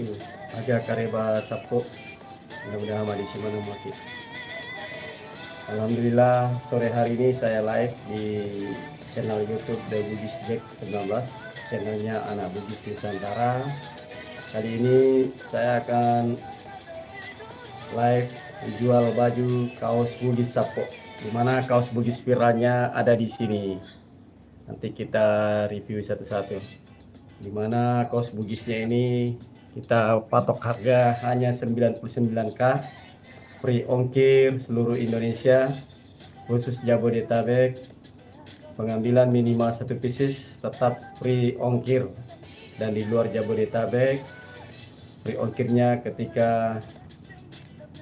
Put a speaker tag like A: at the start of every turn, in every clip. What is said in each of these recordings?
A: wabarakatuh. Aga kareba sapo. Mudah-mudahan madi simana maki. Alhamdulillah sore hari ini saya live di channel YouTube The Bugis Jack 19, channelnya Anak Bugis Nusantara. Kali ini saya akan live menjual baju kaos Bugis Sapo, dimana kaos Bugis viralnya ada di sini. Nanti kita review satu-satu. Dimana kaos Bugisnya ini kita patok harga hanya 99.000, free ongkir seluruh Indonesia, khusus Jabodetabek. Pengambilan minimal 1 pieces tetap free ongkir, dan di luar Jabodetabek free ongkirnya ketika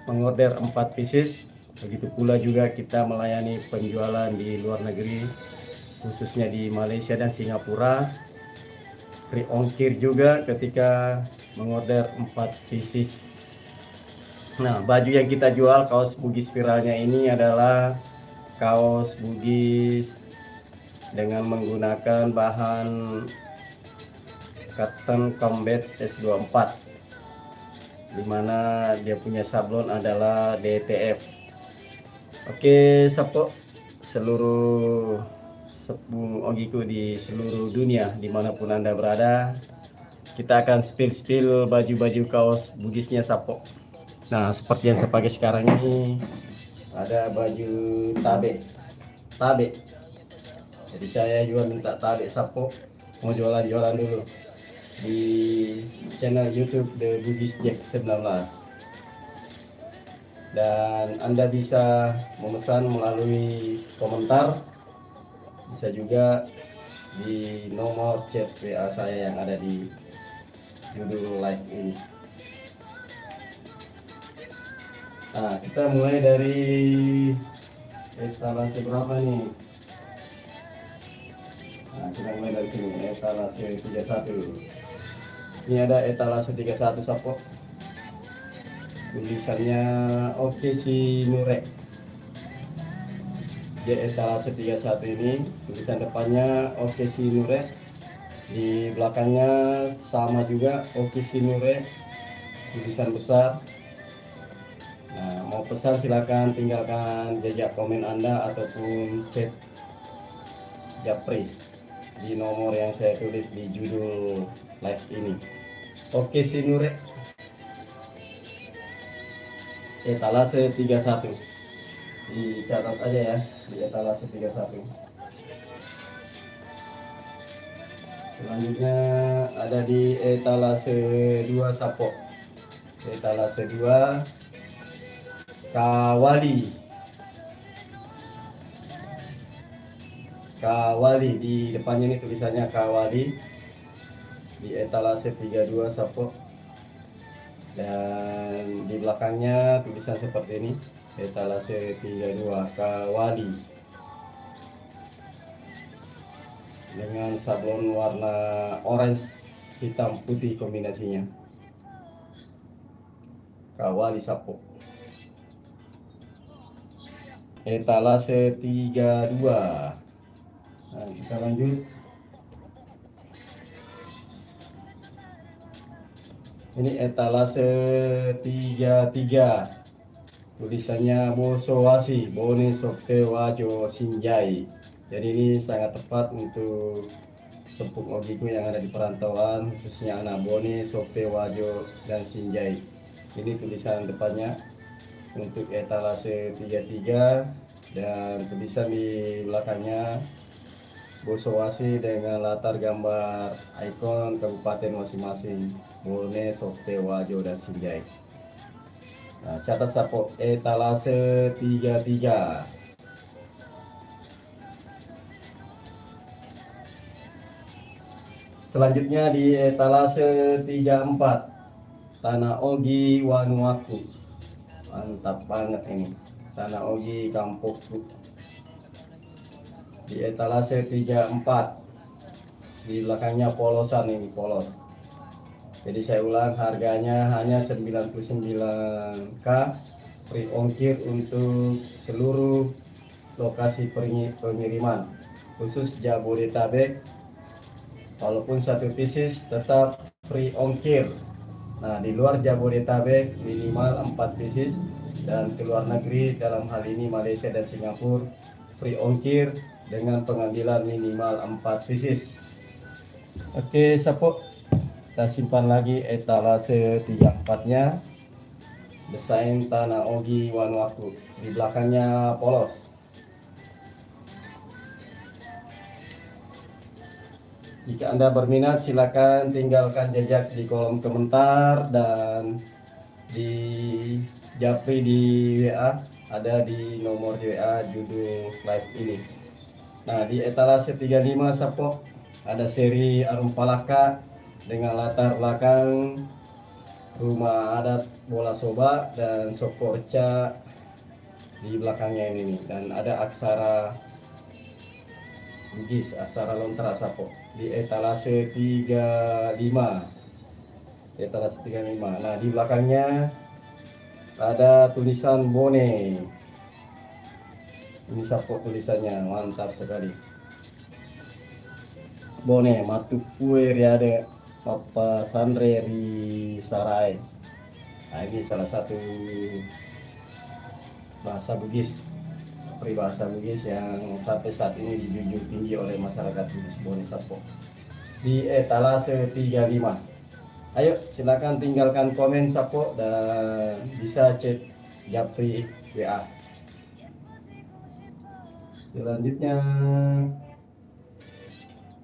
A: mengorder 4 pieces. Begitu pula juga kita melayani penjualan di luar negeri, khususnya di Malaysia dan Singapura. Free ongkir juga ketika mengorder 4 pieces. Nah, baju yang kita jual kaos Bugis viralnya ini adalah kaos Bugis dengan menggunakan bahan cotton combat S24, dimana dia punya sablon adalah DTF. Oke, sapo seluruh sepung ogiku di seluruh dunia dimanapun Anda berada, kita akan spill baju-baju kaos Bugisnya sapo. Nah, seperti yang saya pakai sekarang ini ada baju tabe. Jadi saya juga minta tabe sapo, mau jualan dulu di channel YouTube The Bugis Jack 19. Dan Anda bisa memesan melalui komentar, bisa juga di nomor chat WA saya yang ada di judul live ini. Nah, kita mulai dari etalase berapa nih? Nah, kita mulai dari sini, etalase 31. Ini ada etalase 31 sapo. Tulisannya Oke Si Nure. Di etalase 31 ini tulisan depannya Oke Si Nure, di belakangnya sama juga Oke Si Nure, tulisan besar. Nah, mau pesan silakan tinggalkan jejak komen Anda ataupun chat japri di nomor yang saya tulis di judul live ini. Oke Si Nure, etalase 31. Dicatat aja ya, di etalase 31. Selanjutnya ada di etalase 2 sapo. Etalase 2 Kawali, di depannya ini tulisannya Kawali, di etalase 32 sapo. Dan di belakangnya tulisan seperti ini, etalase 32 Kawali, dengan sablon warna orange hitam putih kombinasinya. Kawali sapo. Etalase 32. Nah, kita lanjut. Ini etalase 33. Tulisannya Bosowasi, Bone Sokte Wajo Sinjai. Jadi ini sangat tepat untuk sepuk ogiku yang ada di perantauan, khususnya anak Bone, Sokte Wajo dan Sinjai. Ini tulisan depannya untuk etalase 33, dan tulisan di belakangnya Bosowasi dengan latar gambar ikon kabupaten masing-masing, Bone, Sokte Wajo dan Sinjai. Nah, catat sapo etalase 33. Selanjutnya di etalase 34, Tanah Ogi Wanuaku. Mantap banget ini, Tanah Ogi Kampokku. Di etalase 34, di belakangnya polosan, ini polos. Jadi saya ulang, harganya hanya 99.000, free ongkir untuk seluruh lokasi pengiriman, khusus Jabodetabek. Walaupun 1 pieces tetap free ongkir. Nah, di luar Jabodetabek minimal 4 pieces, dan ke luar negeri dalam hal ini Malaysia dan Singapura free ongkir dengan pengambilan minimal 4 pieces. Oke, Sapo, kita simpan lagi etalase 34-nya. Desain tanah ogi Wanuaku, di belakangnya polos. Jika Anda berminat, silakan tinggalkan jejak di kolom komentar dan di japri di WA, ada di nomor WA judul live ini. Nah, di etalase 35 Sapo ada seri Arum Palaka dengan latar belakang rumah adat Bola Soba dan Soko Reca di belakangnya ini nih, dan ada aksara Bugis, aksara Lontara Sapo di etalase 35. Etalase 35. Nah, di belakangnya ada tulisan Bone. Ini Sapo tulisannya mantap sekali. Bone Matupue Riade Papa Sandre di Sarai. Nah, ini salah satu bahasa Bugis, peribahasa Bugis yang sampai saat ini dijunjung tinggi oleh masyarakat Bugis Bone Sapo di etalase 35. Ayo silakan tinggalkan komen Sapo dan bisa chat japri WA. Selanjutnya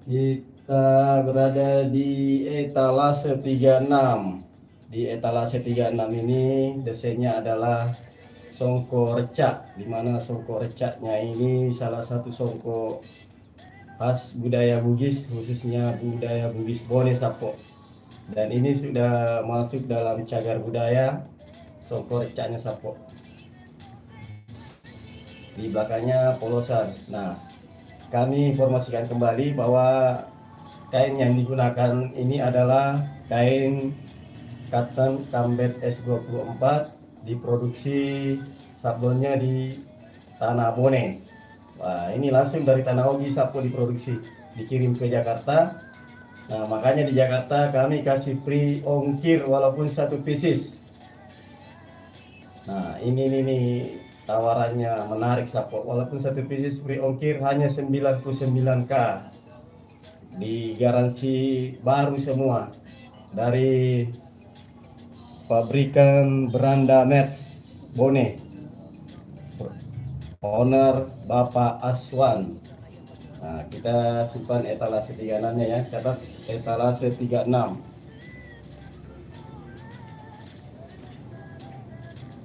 A: kita berada di etalase 36. Di etalase 36 ini desainnya adalah songko recak, dimana songko recaknya ini salah satu songko khas budaya Bugis, khususnya budaya Bugis Bone Sapo. Dan ini sudah masuk dalam cagar budaya songko recaknya Sapo. Di belakangnya polosan. Nah, kami informasikan kembali bahwa kain yang digunakan ini adalah kain cotton Kambet S24, diproduksi sablonnya di Tanah Bone. Wah, ini langsung dari Tanah Ogi Sapo diproduksi, dikirim ke Jakarta. Nah, makanya di Jakarta kami kasih free ongkir walaupun 1 pieces. Nah, ini tawarannya menarik Sapo, walaupun 1 pieces free ongkir hanya 99k. Digaransi baru semua dari pabrikan Beranda Mats Bone, owner Bapak Aswan. Nah, kita simpan etalase 36-nya ya, catat etalase 36.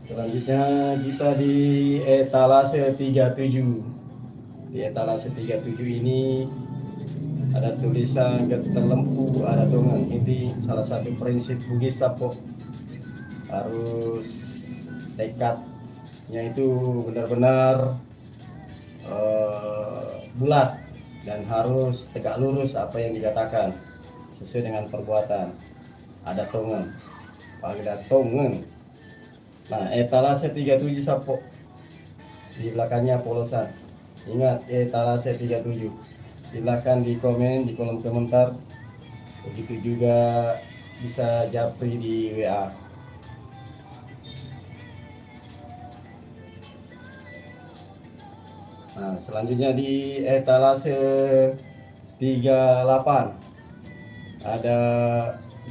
A: Selanjutnya kita di etalase 37. Di etalase 37 ini ada tulisan getar lempu, ada dongeng. Ini salah satu prinsip Bugis Sapo, harus tekadnya itu benar-benar bulat dan harus tegak lurus apa yang dikatakan sesuai dengan perbuatan. Ada tongen, ada tongen. Nah, etalase 37 Sapo, di belakangnya polosan. Ingat, etalase 37. Silakan di komen di kolom komentar. Begitu juga bisa japri di WA. Nah, selanjutnya di etalase 38 ada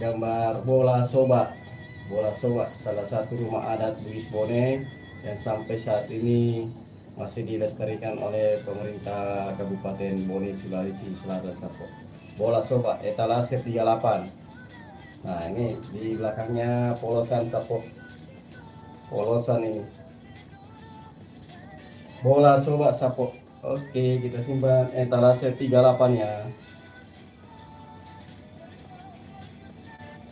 A: gambar bola soba. Bola soba salah satu rumah adat Bugis Bone yang sampai saat ini masih dilestarikan oleh pemerintah Kabupaten Bone Sulawesi Selatan Sapo. Bola soba etalase 38. Nah, ini di belakangnya polosan Sapo. Polosan ini. Bola soba Sapo. Oke, kita simpan etalase 38-nya.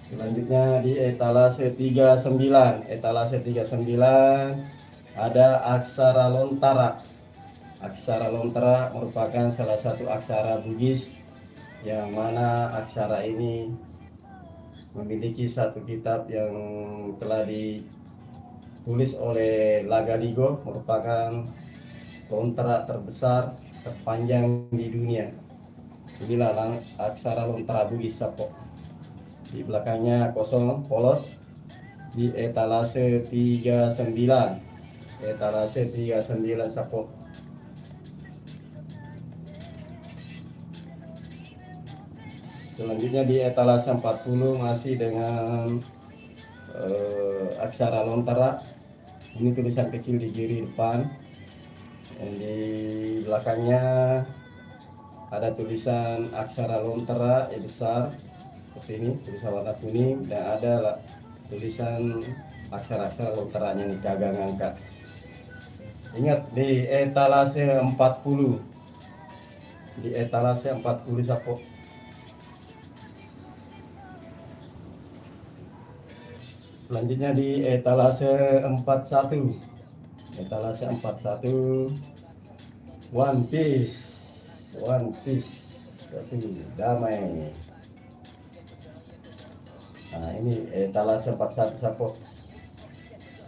A: Selanjutnya di etalase 39. Etalase 39 ada aksara Lontara. Aksara Lontara merupakan salah satu aksara Bugis yang mana aksara ini memiliki satu kitab yang telah ditulis oleh Lagaligo, merupakan lontara terbesar terpanjang di dunia. Inilah aksara Lontara Bugis Sapo. di belakangnya kosong polos, di etalase 39, etalase 39 sapo. Selanjutnya di etalase 40 masih dengan aksara lontara. Ini tulisan kecil di kiri depan. Dan di belakangnya ada tulisan aksara lontara yang besar seperti ini, tulisan warna kuning, dan ada tulisan aksara-aksara lontaranya nih kagak ngangkat. Ingat di etalase 40. Di etalase 40 sapo. Selanjutnya di etalase 41. Etalase 41 One Piece. One Piece. Satu damai. Nah, ini etalase 41 sapo.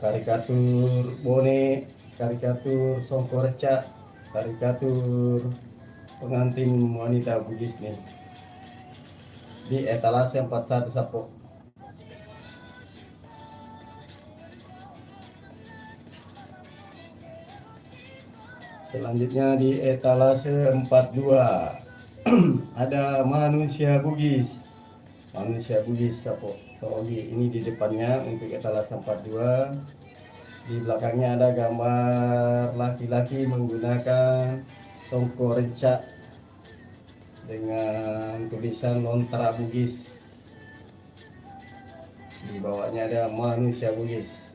A: Karikatur Bone, karikatur Songkoreca, karikatur pengantin wanita Bugis nih. Di etalase 41 sapo. Selanjutnya di etalase 42 ada manusia Bugis. Manusia Bugis sapo. Togi ini di depannya untuk etalase 42. Di belakangnya ada gambar laki-laki menggunakan songkoreca dengan tulisan lontara Bugis. Di bawahnya ada manusia Bugis.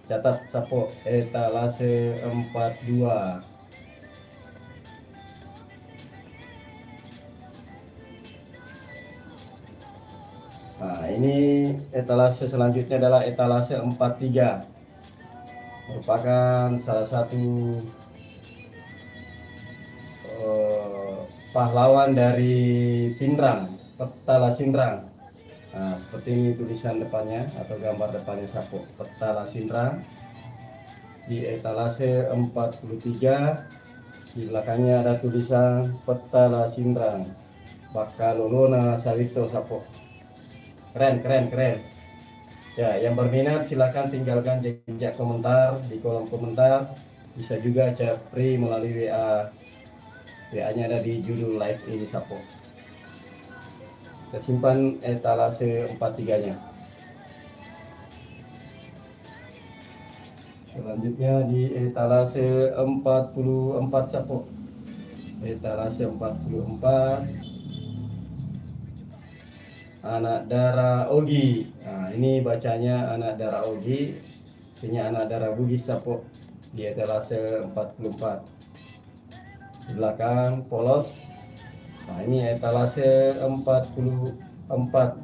A: Catat sapo etalase 42. Nah, ini etalase selanjutnya adalah etalase 43. Merupakan salah satu pahlawan dari Pindrang, Petala Sindrang. Nah, seperti ini tulisan depannya atau gambar depannya sapo Petala Sindrang. Di etalase 43 di belakangnya ada tulisan Petala Sindrang Bakalolona Sawito sapo. Keren, keren, keren. Ya, yang berminat silakan tinggalkan jejak komentar di kolom komentar. Bisa juga japri melalui WA. WA-nya ada di judul live ini sapo. Kita simpan etalase 43-nya. Selanjutnya di etalase 44 sapo. Etalase 44 anak darah Ogi. Nah, ini bacanya anak darah Ogi, artinya anak darah Bugis sapo. Di etalase 44. Di belakang polos. Nah, ini etalase 44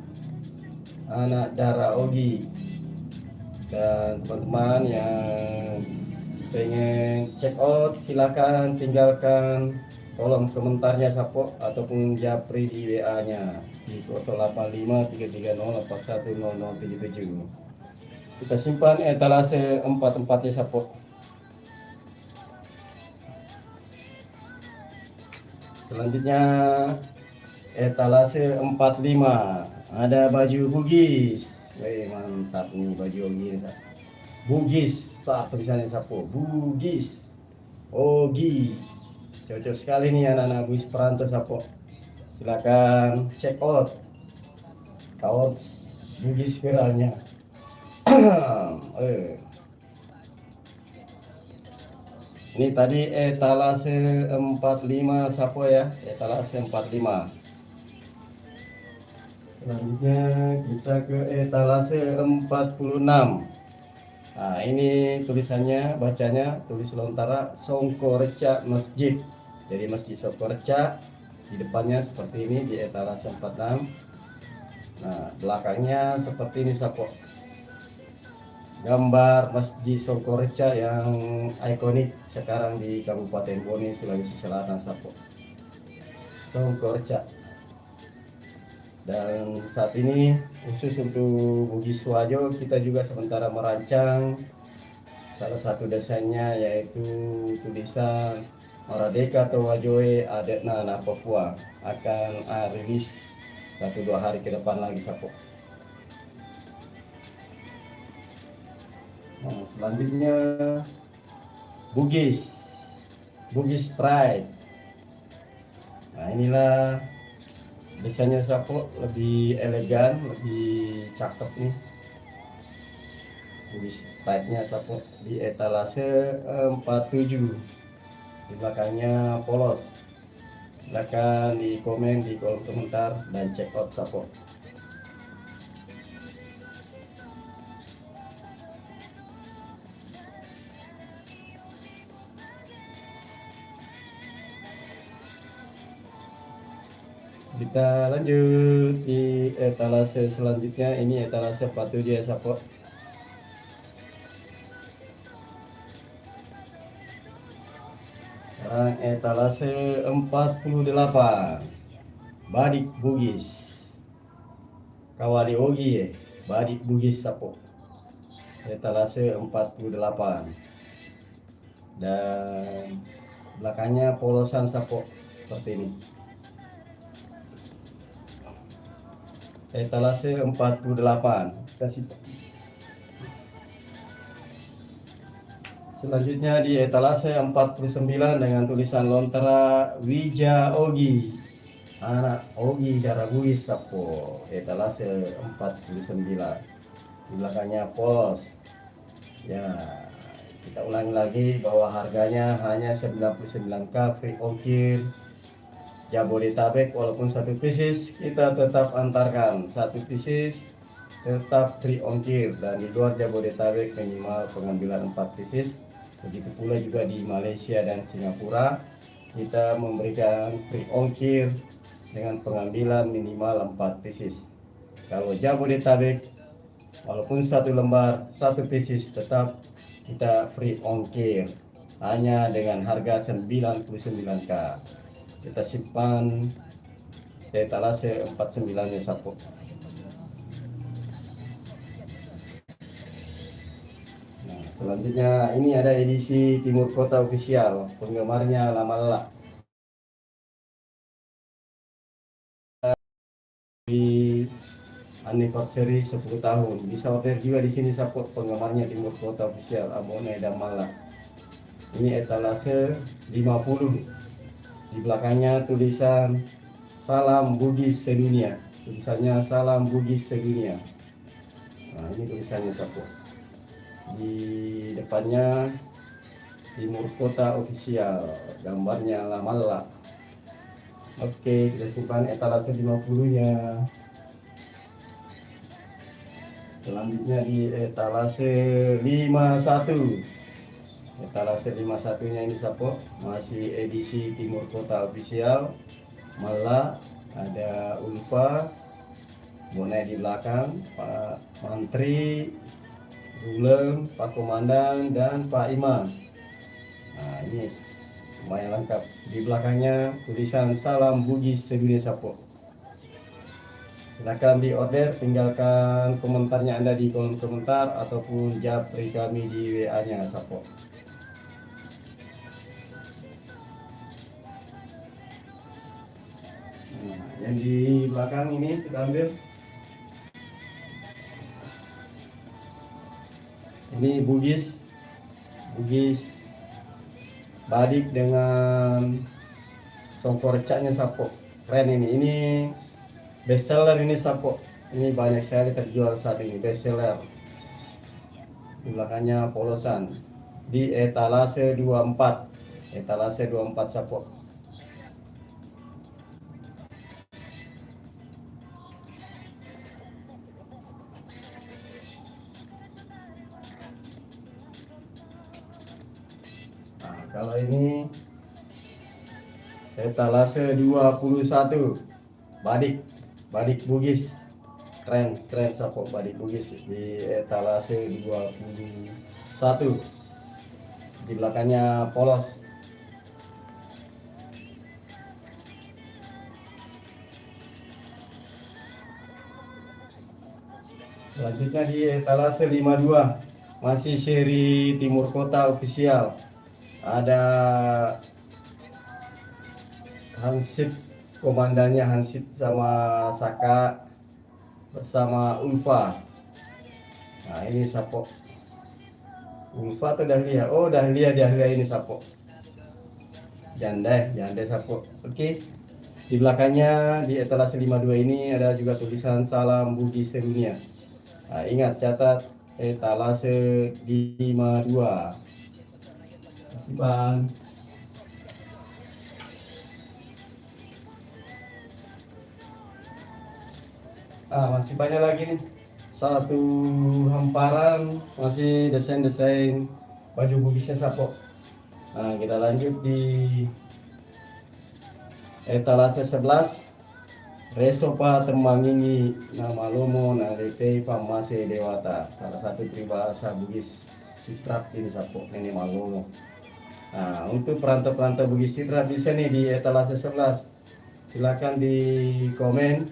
A: anak darah Ogi. Dan teman-teman yang pengen check out silakan tinggalkan kolom komentarnya sapo ataupun japri di WA-nya di 085330410077. Kita simpan etalase 44-nya sapo. Selanjutnya etalase 45 ada baju Bugis. Mantap nih baju Bugis. Bugis, saat tulisannya sapo Bugis. Ogi. Cocok sekali nih anak-anak Bugis perantau sapo. Silakan check out kaos Bugis viralnya. Ini tadi etalase 45 sapo ya, etalase 45. Selanjutnya kita ke etalase 46. Nah, ini tulisannya, bacanya tulis lontara Songkoreca Masjid. Jadi Masjid Songkoreca di depannya seperti ini di etalase 46. Nah, belakangnya seperti ini sapo. Gambar Masjid Songkoreca yang ikonik sekarang di Kabupaten Bone, Sulawesi Selatan sapo. Songkoreca. Dan saat ini khusus untuk Bugis Wajo kita juga sementara merancang salah satu desainnya yaitu tulisan Maradeka atau Wajoe Adetna na Papua akan rilis 1-2 hari ke depan lagi Sapo. Nah, selanjutnya Bugis Pride. Nah, inilah desainnya Sapo, lebih elegan, lebih cakep nih. Bugis Pride-nya Sapo di etalase 47. Di belakangnya polos. Silakan di komen di kolom komentar dan check out Sapo. Kita lanjut di etalase selanjutnya. Ini etalase 47 ya Sapo. Sekarang etalase 48. Badik Bugis. Kawali Ogi ya. Badik Bugis Sapo. Etalase 48. Dan belakangnya polosan Sapo seperti ini. Etalase 48. Selanjutnya di etalase 49 dengan tulisan Lontera Wija Ogi. Anak Ogi Darah Bugis Sapo. Etalase 49. Di belakangnya pos. Ya, kita ulangi lagi bahwa harganya hanya 99k free ongkir. Jabodetabek, walaupun satu pieces kita tetap antarkan, satu pieces tetap free ongkir, dan di luar Jabodetabek minimal pengambilan 4 pieces. Begitu pula juga di Malaysia dan Singapura kita memberikan free ongkir dengan pengambilan minimal 4 pieces. Kalau Jabodetabek walaupun satu lembar satu pieces tetap kita free ongkir hanya dengan harga 99k. Kita simpan etalase 49 ya Sapo. Nah, selanjutnya ini ada edisi Timur Kota official, penggemarnya lama-lama di anniversary 10 tahun. Bisa order juga di sini Sapo, penggemarnya Timur Kota official Abone dan Malak. Ini etalase 50. Di belakangnya tulisan Salam Bugis Sedunia. Tulisannya Salam Bugis Sedunia. Nah, ini tulisannya Sapo. Di depannya Timur Kota official, gambarnya Lamalla. Oke, kita simpan etalase 50-nya. Selanjutnya di etalase 51. Etalase 51-nya ini Sapo, masih edisi Timur Kota official. Malah ada Ulfa, Bonai di belakang, Pak Mantri, Rulem, Pak Komandan, dan Pak Imam. Nah, ini lumayan lengkap. Di belakangnya tulisan Salam Bugis Sedunia Sapo. Silakan di order, tinggalkan komentarnya Anda di kolom komentar ataupun japri kami di WA-nya Sapo. Nah, yang di belakang ini kita ambil. Ini Bugis badik dengan songkor recaknya Sapo. Keren ini best seller ini Sapo. Ini banyak sekali terjual saat ini, best seller. Di belakangnya polosan. Di etalase 24. Etalase 24 Sapo. Nah, kalau ini etalase 21. Badik Bugis. Keren Sapo, badik Bugis di etalase 21. Di belakangnya polos. Selanjutnya di etalase 52, masih seri Timur Kota official. Ada hansip komandannya Hansip sama Saka bersama Ulfa. Nah ini Sapo. Ulfa atau Dahlia? Oh Dahlia ini Sapo. Janda Sapo. Oke. Di belakangnya di etalase 52 ini ada juga tulisan salam Bugis sedunia. Nah, ingat catat etalase 52. Kasih Bang. Masih banyak lagi nih. Satu hamparan masih desain-desain baju bugisnya Sapo. Nah, kita lanjut di etalase 11. Resopa Temangingi nama Lomo Narete Pamase Dewata. Salah satu peribahasa Bugis Sitrat ini Sapo ini Malomo. Nah, untuk perantau-perantau Bugis Sitrat bisa nih di etalase 11. Silakan di komen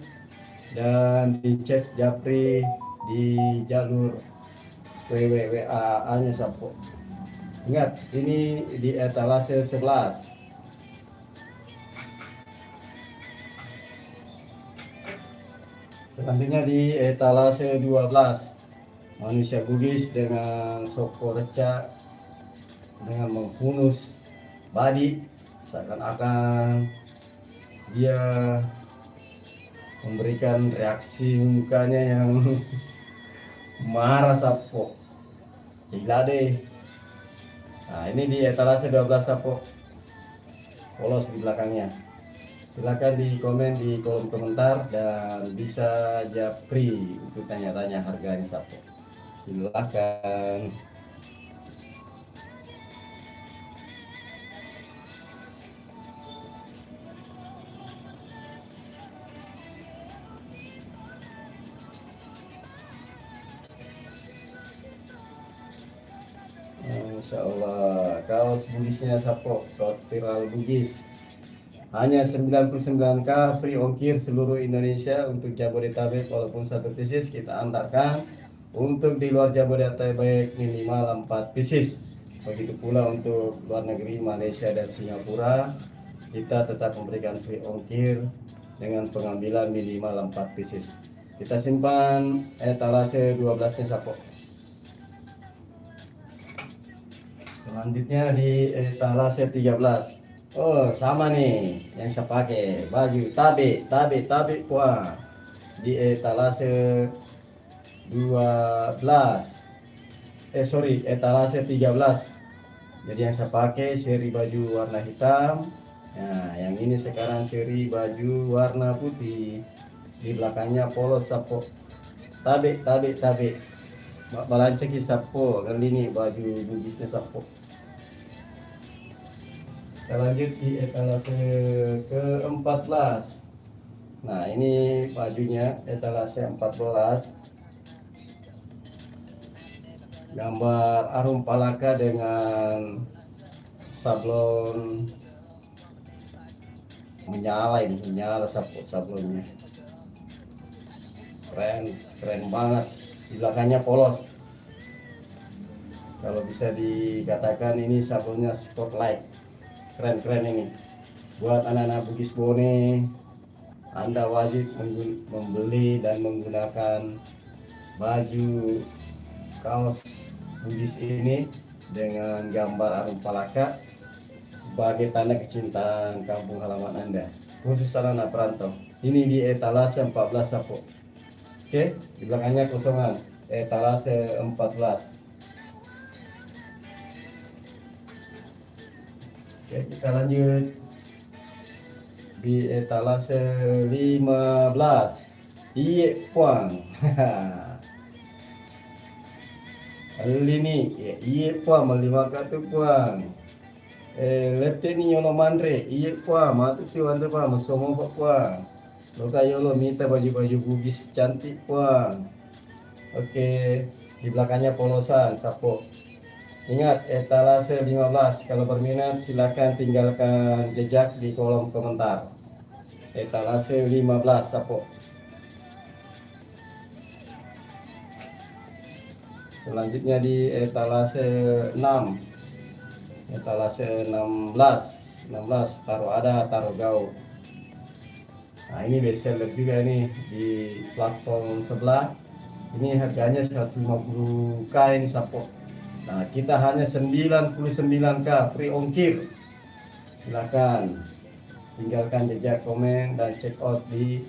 A: dan di chat Japri di jalur WWA-nya Sapo. Ingat, ini di etalase 11. Selanjutnya di etalase 12. Manusia Bugis dengan Soko Reca dengan menghunus badi seakan-akan dia memberikan reaksi mukanya yang marah Sapo. Gila deh. Nah, ini di etalase 12 Sapo. Polos di belakangnya. Silakan di komen di kolom komentar dan bisa japri untuk tanya-tanya harga ini Sapo. Silakan. Insya Allah kaos Bugisnya Sapo, kaos viral Bugis hanya 99k free ongkir seluruh Indonesia untuk Jabodetabek, walaupun satu pieces kita antarkan. Untuk di luar Jabodetabek minimal 4 pieces. Begitu pula untuk luar negeri Malaysia dan Singapura kita tetap memberikan free ongkir dengan pengambilan minimal 4 pieces. Kita simpan etalase 12 nya Sapo. Selanjutnya di etalase 13. Oh sama nih yang saya pakai baju tabe puan di etalase 12 etalase 13. Jadi yang saya pakai seri baju warna hitam. Nah yang ini sekarang seri baju warna putih, di belakangnya polos Sapo. Tabe balanceki Sapo kali ini baju bugisnya Sapo. Kita lanjut di etalase ke-14. Nah ini bajunya etalase 14. Gambar arum palaka dengan sablon menyala Sapo sablonnya. Keren banget. Di belakangnya polos. Kalau bisa dikatakan ini sablonnya spotlight. Keren ini. Buat anak-anak Bugis Bone, Anda wajib membeli dan menggunakan baju kaos Bugis ini dengan gambar arum palaka sebagai tanda kecintaan kampung halaman Anda, khusus anak-anak perantau. Ini di etalase 14 Sapo. Oke, di belakangnya kosongan. Etalase 14. Oke, kita lanjut di etalase 15. Iye puang. Ini iye puang melima katu puang. Lete ni yolo mandre iye puang matu tu andre puang masomo puang. Loka yolo minta baju-baju Bugis cantik puang. Oke, di belakangnya polosan Sapo. Ingat etalase 15. Kalau berminat silakan tinggalkan jejak di kolom komentar. Etalase 15 Sapo. Selanjutnya di etalase 6. Etalase 16 taruh ada taruh gaul. Nah ini best seller juga nih di platform sebelah. Ini harganya 150k ini sapok. Nah kita hanya 99k free ongkir. Silakan tinggalkan jejak komen dan check out di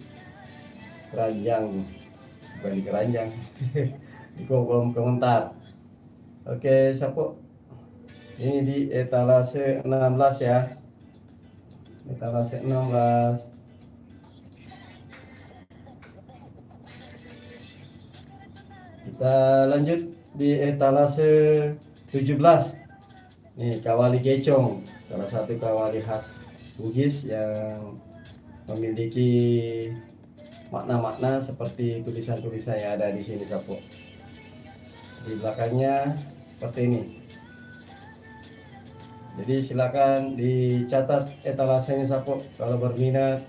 A: keranjang, bukan di keranjang, di kolom komentar. Oke sapok, ini di etalase 16 ya, etalase 16. Kita lanjut di etalase 17. Nih kawali kecong, salah satu kawali khas Bugis yang memiliki makna-makna seperti tulisan-tulisan yang ada di sini Sapo. Di belakangnya seperti ini. Jadi silakan dicatat etalasenya Sapo. Kalau berminat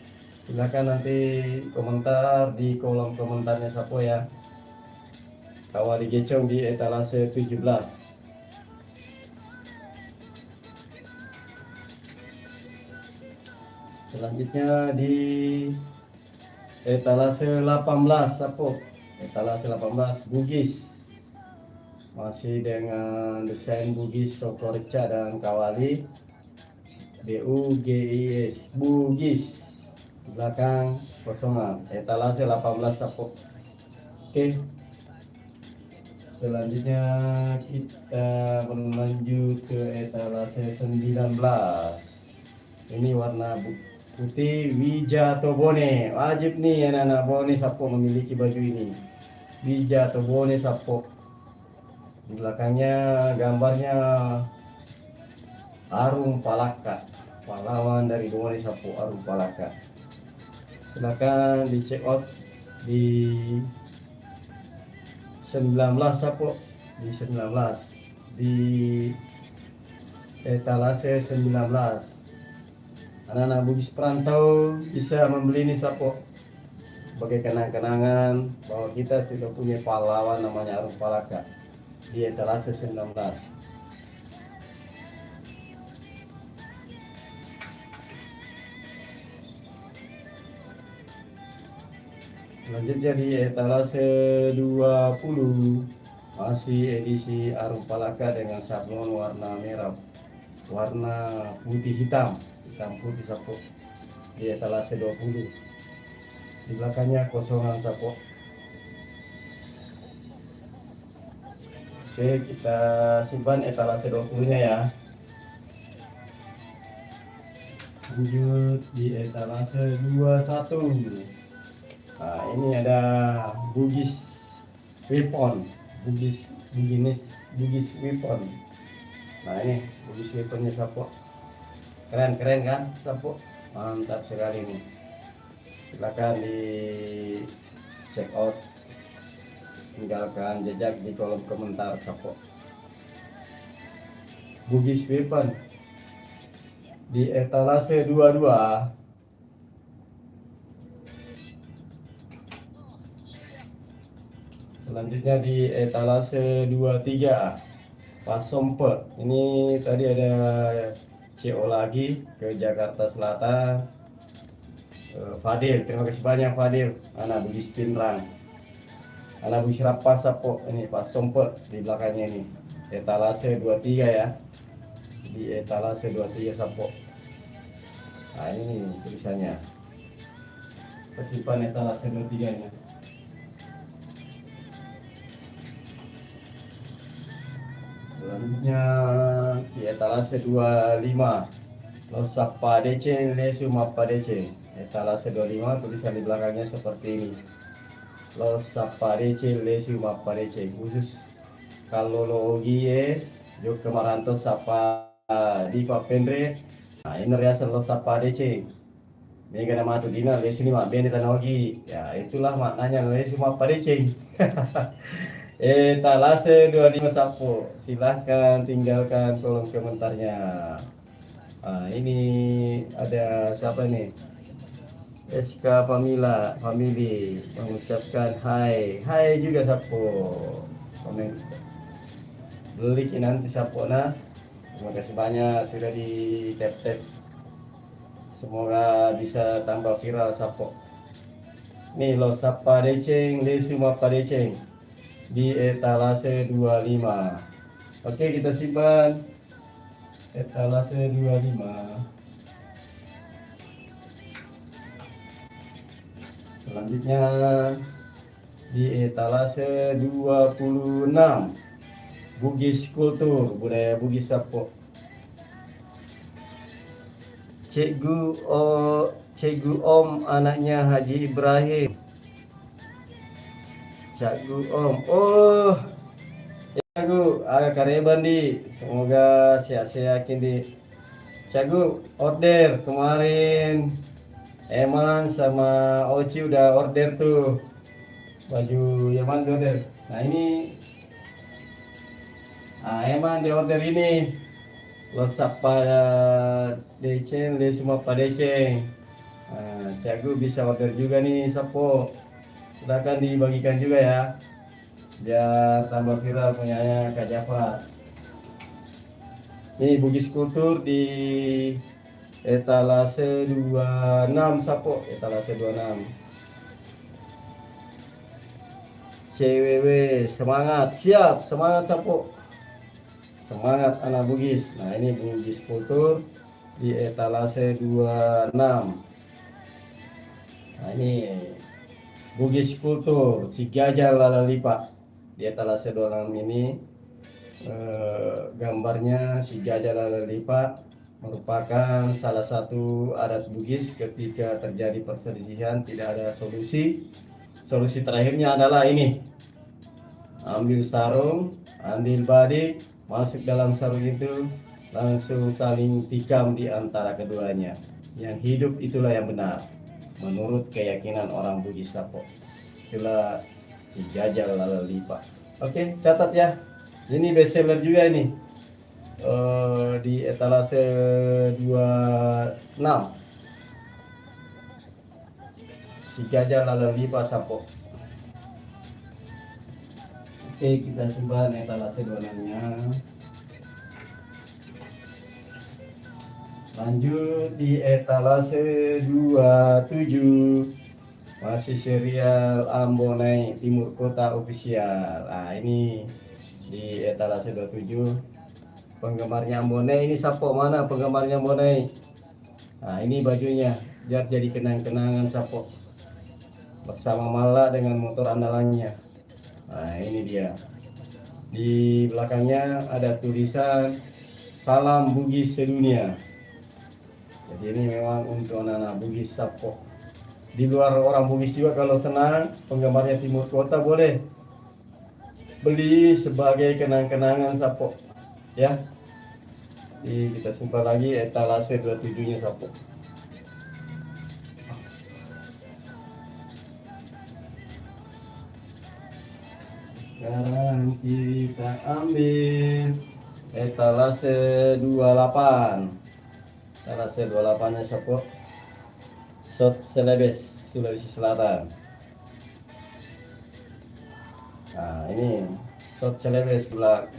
A: silakan nanti komentar di kolom komentarnya Sapo ya. Kawali kecong di etalase 17. Selanjutnya di etalase 18 Sapo. Etalase 18 Bugis. Masih dengan desain Bugis Sokoreca dan kawali BUGIS Bugis. Di belakang kosongan. Etalase 18 Sapo. Oke. Selanjutnya kita melanjut ke etalase 19. Ini warna putih Wijatobone. Wajib nih anak-anak Bone Sapo memiliki baju ini. Wijatobone Sapo. Di belakangnya gambarnya Arum Palaka, pahlawan dari Bone Sapo Arum Palaka. Silakan di check out di 19 Sapo, di 19 di etalase 19. Anak-anak Bugis perantau bisa membeli ini Sapo sebagai kenang-kenangan bahwa kita sudah punya pahlawan namanya Arum Palaka di etalase 19. Selanjutnya di etalase 20 masih edisi Arum Palaka dengan sablon warna merah, warna putih hitam putih Sapo di etalase 20. Di belakangnya kosongan Sapo. Oke, kita simpan etalase 20 nya ya. Lanjut di etalase 21. Nah ini ada Bugis Weapon, Bugis Weapon. Nah ini Bugis Weaponnya Sapo, keren kan Sapo, mantap sekali nih. Silakan di check out, tinggalkan jejak di kolom komentar Sapo. Bugis Weapon di etalase 22. Selanjutnya di etalase 23 Pasompe. Ini tadi ada CO lagi ke Jakarta Selatan. Fadil, terima kasih banyak Fadil. Anak Bugis Pinrang, anak Bugis Rapas Sapo. Ini Pasompe di belakangnya ini. Etalase 23 ya. Di etalase 23 Sapo. Nah ini tulisannya. Kesimpan etalase 23 nya. Selanjutnya di etalase 25 Lo Sappa DC Lesu Mappa DC. Etalase 25 tulisan di belakangnya seperti ini. Lo Sappa DC Lesu Mappa DC. Khusus kalau logie Jok Maranto Sappa di Papendre. Nah ini riasan Lo Sappa DC. Mega nama tu dina Lesu ni Mabene Tanogi. Ya itulah maknanya Lesu Mappa DC. Etalase 25 Sapo. Silahkan tinggalkan kolom komentarnya. Nah, ini ada siapa nih? SK Pamila Family mengucapkan hai juga Sapo. Komen beli nanti Sapo nah. Terima kasih banyak sudah di tap Semoga bisa tambah viral sapo. Nih lo sapa deceng, lesuma padeceng di etalase 25. Oke, kita simpan etalase 25. Selanjutnya di etalase 26, Bugis Kultur, budaya Bugis Sapo. Cikgu Om anaknya Haji Ibrahim. Cikgu Om. Oh, Cikgu agak kareban di. Semoga sehat-sehat di. Cikgu order kemarin. Eman sama Oci udah order tuh baju Eman order. Nah ini, Eman di order ini. Lo pada deceng, le semua pada deceng. Cikgu bisa order juga nih sapo. Silakan dibagikan juga ya, biar tambah viral punyanya Kak Jafar. Nih Bugis Kultur di etalase 26 sapo, etalase 26. CWW semangat, siap, semangat sapo. Semangat anak Bugis. Nah, ini Bugis Kultur di etalase 26. Nah, ini Bugis Kultur si Gajah Lala Lipa di etalase 26 ini. Gambarnya si Gajah Lala Lipa merupakan salah satu adat Bugis ketika terjadi perselisihan tidak ada solusi. Solusi terakhirnya adalah ini. Ambil sarung, ambil badik, masuk dalam sarung itu, langsung saling tikam di antara keduanya. Yang hidup itulah yang benar, menurut keyakinan orang Bugis Sapo. Itulah si Gajah Lala Lipa. Oke, catat ya. Ini bestseller juga ini. Di etalase 26. Si Gajah Lala Lipa Sapo. Oke, kita simpan etalase 26-nya. Lanjut di etalase 27. Masih serial Ambonai Timur Kota Official. Nah, ini di etalase 27. Penggemarnya Ambonai ini sapo, mana penggemarnya Ambonai? Nah, ini bajunya biar jadi kenang-kenangan sapo. Bersama Mala dengan motor andalannya. Nah, ini dia. Di belakangnya ada tulisan Salam Bugis Sedunia. Jadi ini memang untuk anak-anak Bugis Sapo. Di luar orang Bugis juga kalau senang penggemarnya Timur Kota boleh beli sebagai kenang-kenangan sapo. Ya. Kita simpan lagi etalase 27-nya sapo. Sekarang kita ambil etalase 28. Etalase 28-nya sapo. Shot Celebes, Sulawesi Selatan. Nah, ini Shot Celebes,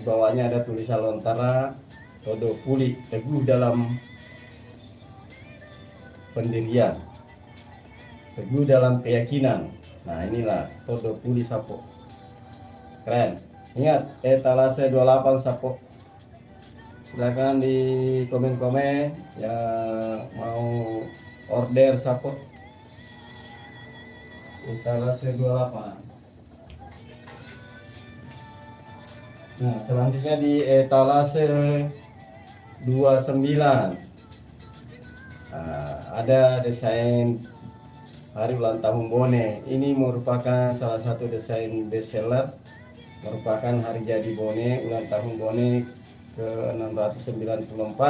A: bawahnya ada tulisan Lontara, Todo Puli, teguh dalam pendirian, teguh dalam keyakinan. Nah, inilah Todo Puli Sapo. Keren. Ingat, etalase 28 Sapo. Silahkan di komen-komen yang mau order sapo. Etalase 28. Nah, selanjutnya di etalase 29. Nah, ada desain hari ulang tahun Bone. Ini merupakan salah satu desain bestseller. Merupakan hari jadi Bone, ulang tahun Bone ke-694.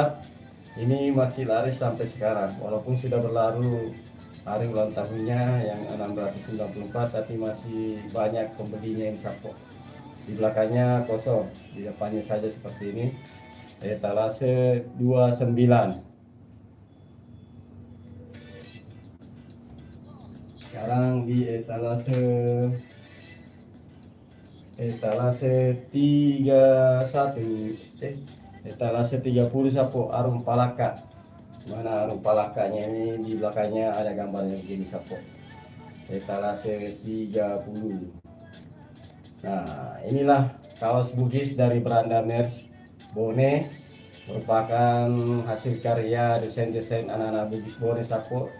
A: Ini masih laris sampai sekarang, walaupun sudah berlalu hari ulang tahunnya yang 694, tapi masih banyak pembelinya yang sapo. Di belakangnya kosong, di depannya saja seperti ini. Etalase 29. Sekarang di etalase 31, etalase 30 sapo Arum Palaka. Mana palakanya ini, di belakangnya ada gambarnya begini sapo. Etalase 30. Nah, inilah kaos Bugis dari Beranda Merch Bone, merupakan hasil karya desain-desain anak-anak Bugis Bone Sapo,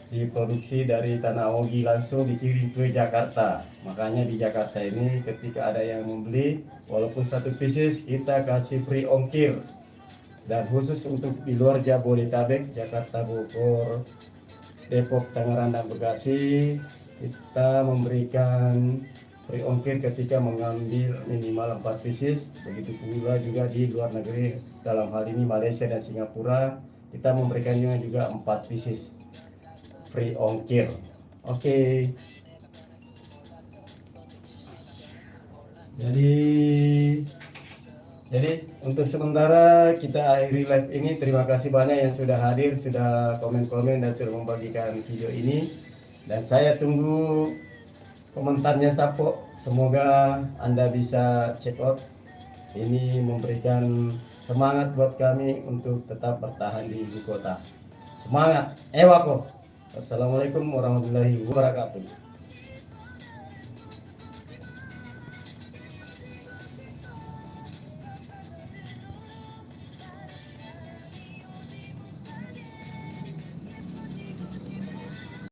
A: diproduksi dari Tanah Ogi, langsung dikirim ke Jakarta. Makanya di Jakarta ini ketika ada yang membeli, walaupun satu pieces kita kasih free ongkir. Dan khusus untuk di luar Jabodetabek, Jakarta, Bogor, Depok, Tangerang, dan Bekasi, kita memberikan free ongkir ketika mengambil minimal 4 pieces. Begitu pula juga di luar negeri, dalam hal ini Malaysia dan Singapura, kita memberikannya juga 4 pieces free ongkir. Oke. Jadi untuk sementara kita akhiri live ini. Terima kasih banyak yang sudah hadir, sudah komen-komen, dan sudah membagikan video ini. Dan saya tunggu komentarnya Sapo. Semoga Anda bisa check out. Ini memberikan semangat buat kami untuk tetap bertahan di ibu kota. Semangat, Ewako. Assalamualaikum warahmatullahi wabarakatuh.